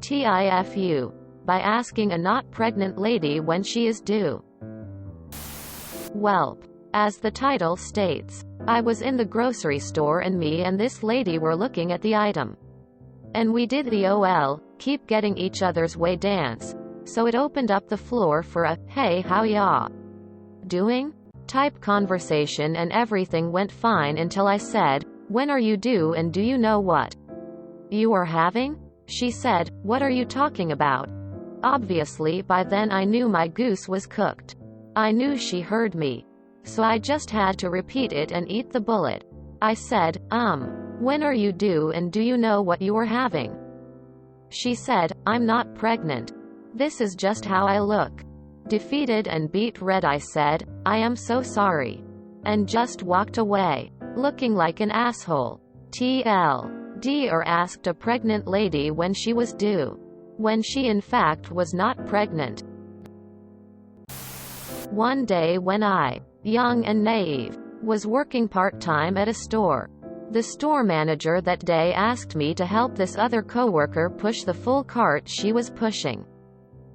TIFU, by asking a not pregnant lady when she is due. Welp. As the title states, I was in the grocery store and me and this lady were looking at the item. And we did the keep getting each other's way dance, so it opened up the floor for a, hey how ya doing? type conversation and everything went fine until I said, when are you due and do you know what you are having? She said, what are you talking about? Obviously by then I knew my goose was cooked. I knew she heard me. So I just had to repeat it and eat the bullet. I said, when are you due and do you know what you are having? She said, I'm not pregnant. This is just how I look. Defeated and beat red I said, I am so sorry. And just walked away, looking like an asshole. TLDR asked a pregnant lady when she was due, when she in fact was not pregnant. One day when I, young and naive, was working part-time at a store, the store manager that day asked me to help this other coworker push the full cart she was pushing.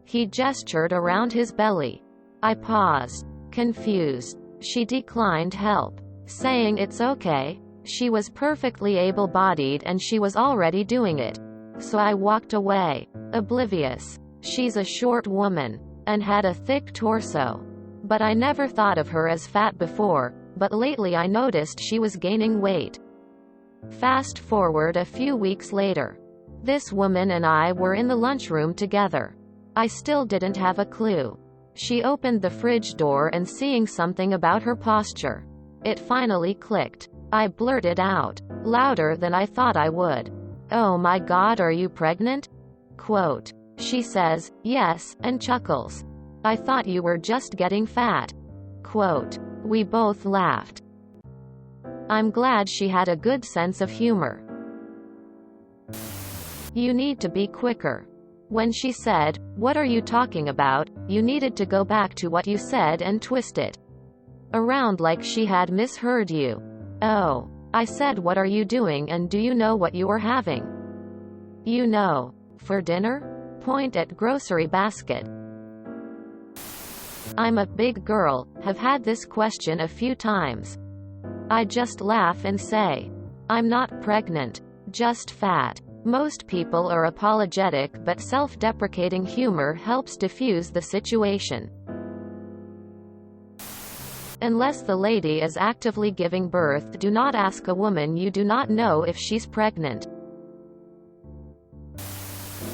He gestured around his belly. I paused, confused. She declined help, saying it's okay. She was perfectly able-bodied and she was already doing it. So I walked away, oblivious. She's a short woman, and had a thick torso. But I never thought of her as fat before, but lately I noticed she was gaining weight. Fast forward a few weeks later. This woman and I were in the lunchroom together. I still didn't have a clue. She opened the fridge door and seeing something about her posture. It finally clicked. I blurted out, louder than I thought I would. Oh my God, are you pregnant? Quote. She says, yes, and chuckles. I thought you were just getting fat. Quote. We both laughed. I'm glad she had a good sense of humor. You need to be quicker. When she said, what are you talking about, you needed to go back to what you said and twist it around like she had misheard you. Oh. I said what are you doing and do you know what you are having? You know. For dinner? Point at grocery basket. I'm a big girl, have had this question a few times. I just laugh and say, I'm not pregnant, just fat. Most people are apologetic but self-deprecating humor helps diffuse the situation. Unless the lady is actively giving birth, do not ask a woman you do not know if she's pregnant.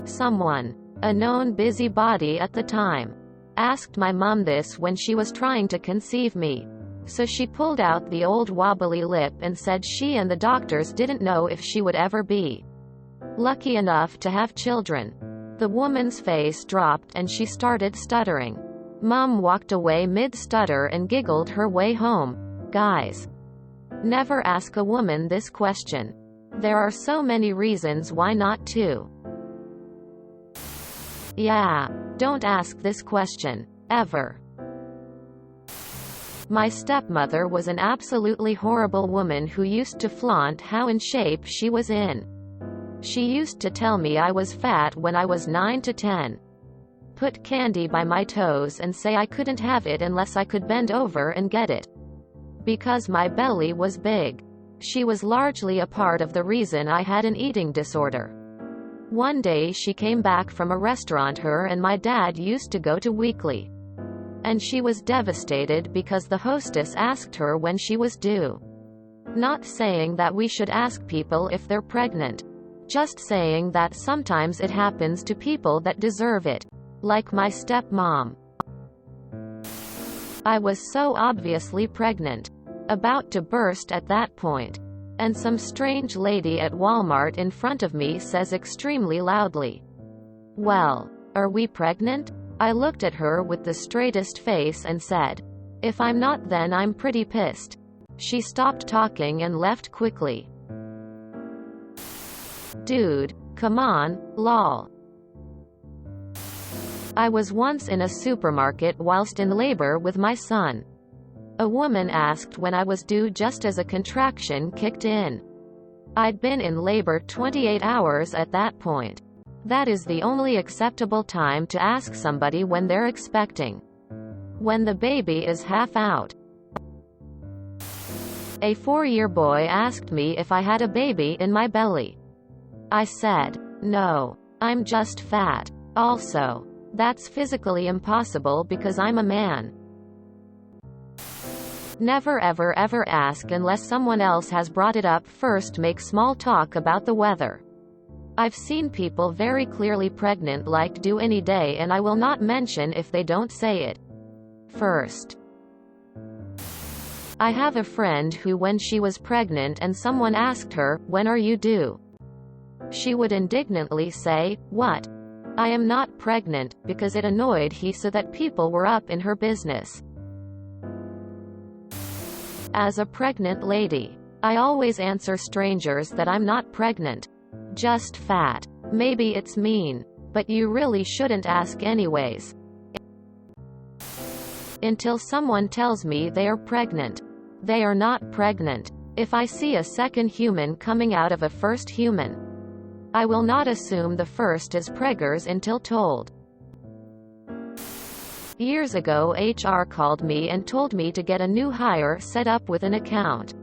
Someone, a known busybody at the time, asked my mom this when she was trying to conceive me. So she pulled out the old wobbly lip and said she and the doctors didn't know if she would ever be lucky enough to have children. The woman's face dropped and she started stuttering. Mom walked away mid-stutter and giggled her way home. Guys, never ask a woman this question. There are so many reasons why not to. Yeah, don't ask this question, ever. My stepmother was an absolutely horrible woman who used to flaunt how in shape she was in. She used to tell me I was fat when I was 9 to 10. Put candy by my toes and say I couldn't have it unless I could bend over and get it. Because my belly was big. She was largely a part of the reason I had an eating disorder. One day she came back from a restaurant her and my dad used to go to weekly. And she was devastated because the hostess asked her when she was due. Not saying that we should ask people if they're pregnant. Just saying that sometimes it happens to people that deserve it. Like my stepmom. I was so obviously pregnant. About to burst at that point. And some strange lady at Walmart in front of me says extremely loudly, well, are we pregnant? I looked at her with the straightest face and said, if I'm not then I'm pretty pissed. She stopped talking and left quickly. Dude, come on, lol. I was once in a supermarket whilst in labor with my son. A woman asked when I was due just as a contraction kicked in. I'd been in labor 28 hours at that point. That is the only acceptable time to ask somebody when they're expecting. When the baby is half out. A 4-year boy asked me if I had a baby in my belly. I said, no. I'm just fat. Also, that's physically impossible because I'm a man. Never ever ever ask unless someone else has brought it up first. Make small talk about the weather. I've seen people very clearly pregnant like do any day, and I will not mention if they don't say it first. I have a friend who, when she was pregnant and someone asked her, "When are you due?" she would indignantly say, "What? I am not pregnant," because it annoyed her so that people were up in her business. As a pregnant lady, I always answer strangers that I'm not pregnant. Just fat. Maybe it's mean, but you really shouldn't ask anyways. Until someone tells me they are pregnant. They are not pregnant. If I see a second human coming out of a first human, I will not assume the first is preggers until told. Years ago, HR called me and told me to get a new hire set up with an account,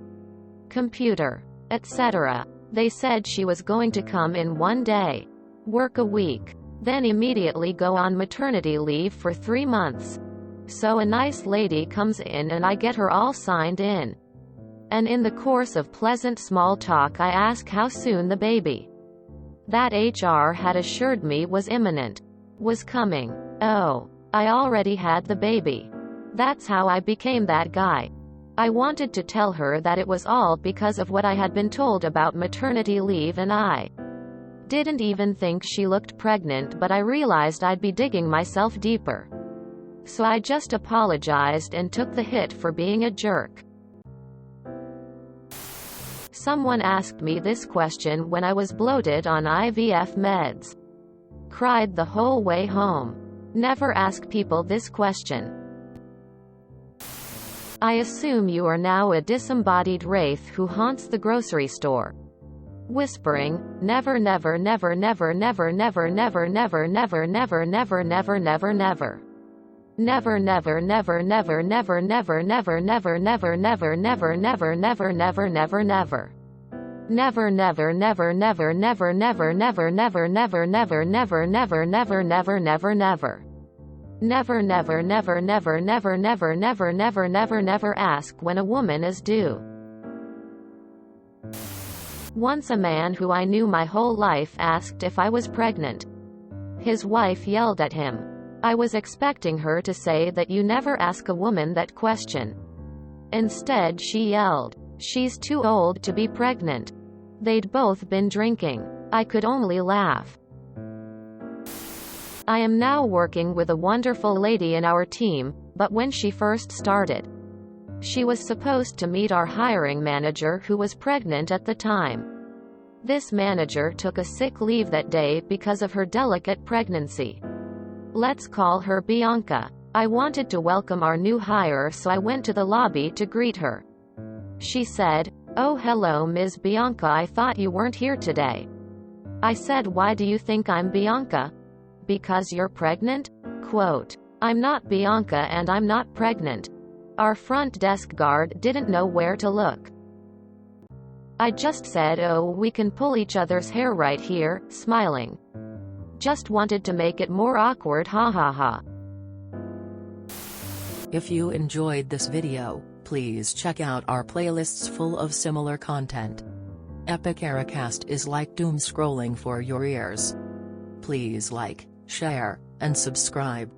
computer, etc. They said she was going to come in one day, work a week, then immediately go on maternity leave for 3 months. So a nice lady comes in and I get her all signed in. And in the course of pleasant small talk I ask how soon the baby that HR had assured me was imminent was coming. Oh, I already had the baby. That's how I became that guy. I wanted to tell her that it was all because of what I had been told about maternity leave, and I didn't even think she looked pregnant, but I realized I'd be digging myself deeper. So I just apologized and took the hit for being a jerk. Someone asked me this question when I was bloated on IVF meds. Cried the whole way home. Never ask people this question. I assume you are now a disembodied wraith who haunts the grocery store, whispering, never never never never never never never never never never never never never never. Never never never never never never never never never never never never never never never never. Never never never never never never never never never never never never never never never never. Never never never never never never never never never never ask when a woman is due. Once a man who I knew my whole life asked if I was pregnant. His wife yelled at him. I was expecting her to say that you never ask a woman that question. Instead she yelled, "She's too old to be pregnant." They'd both been drinking. I could only laugh. I am now working with a wonderful lady in our team, but when she first started, she was supposed to meet our hiring manager who was pregnant at the time. This manager took a sick leave that day because of her delicate pregnancy. Let's call her Bianca. I wanted to welcome our new hire, so I went to the lobby to greet her. She said, "Oh, hello, Ms. Bianca, I thought you weren't here today." I said, "Why do you think I'm Bianca?" "Because you're pregnant?" Quote, "I'm not Bianca and I'm not pregnant." Our front desk guard didn't know where to look. I just said, "Oh, we can pull each other's hair right here," smiling. Just wanted to make it more awkward, ha ha ha. If you enjoyed this video, please check out our playlists full of similar content. Epic Ericast is like doom scrolling for your ears. Please like, share, and subscribe.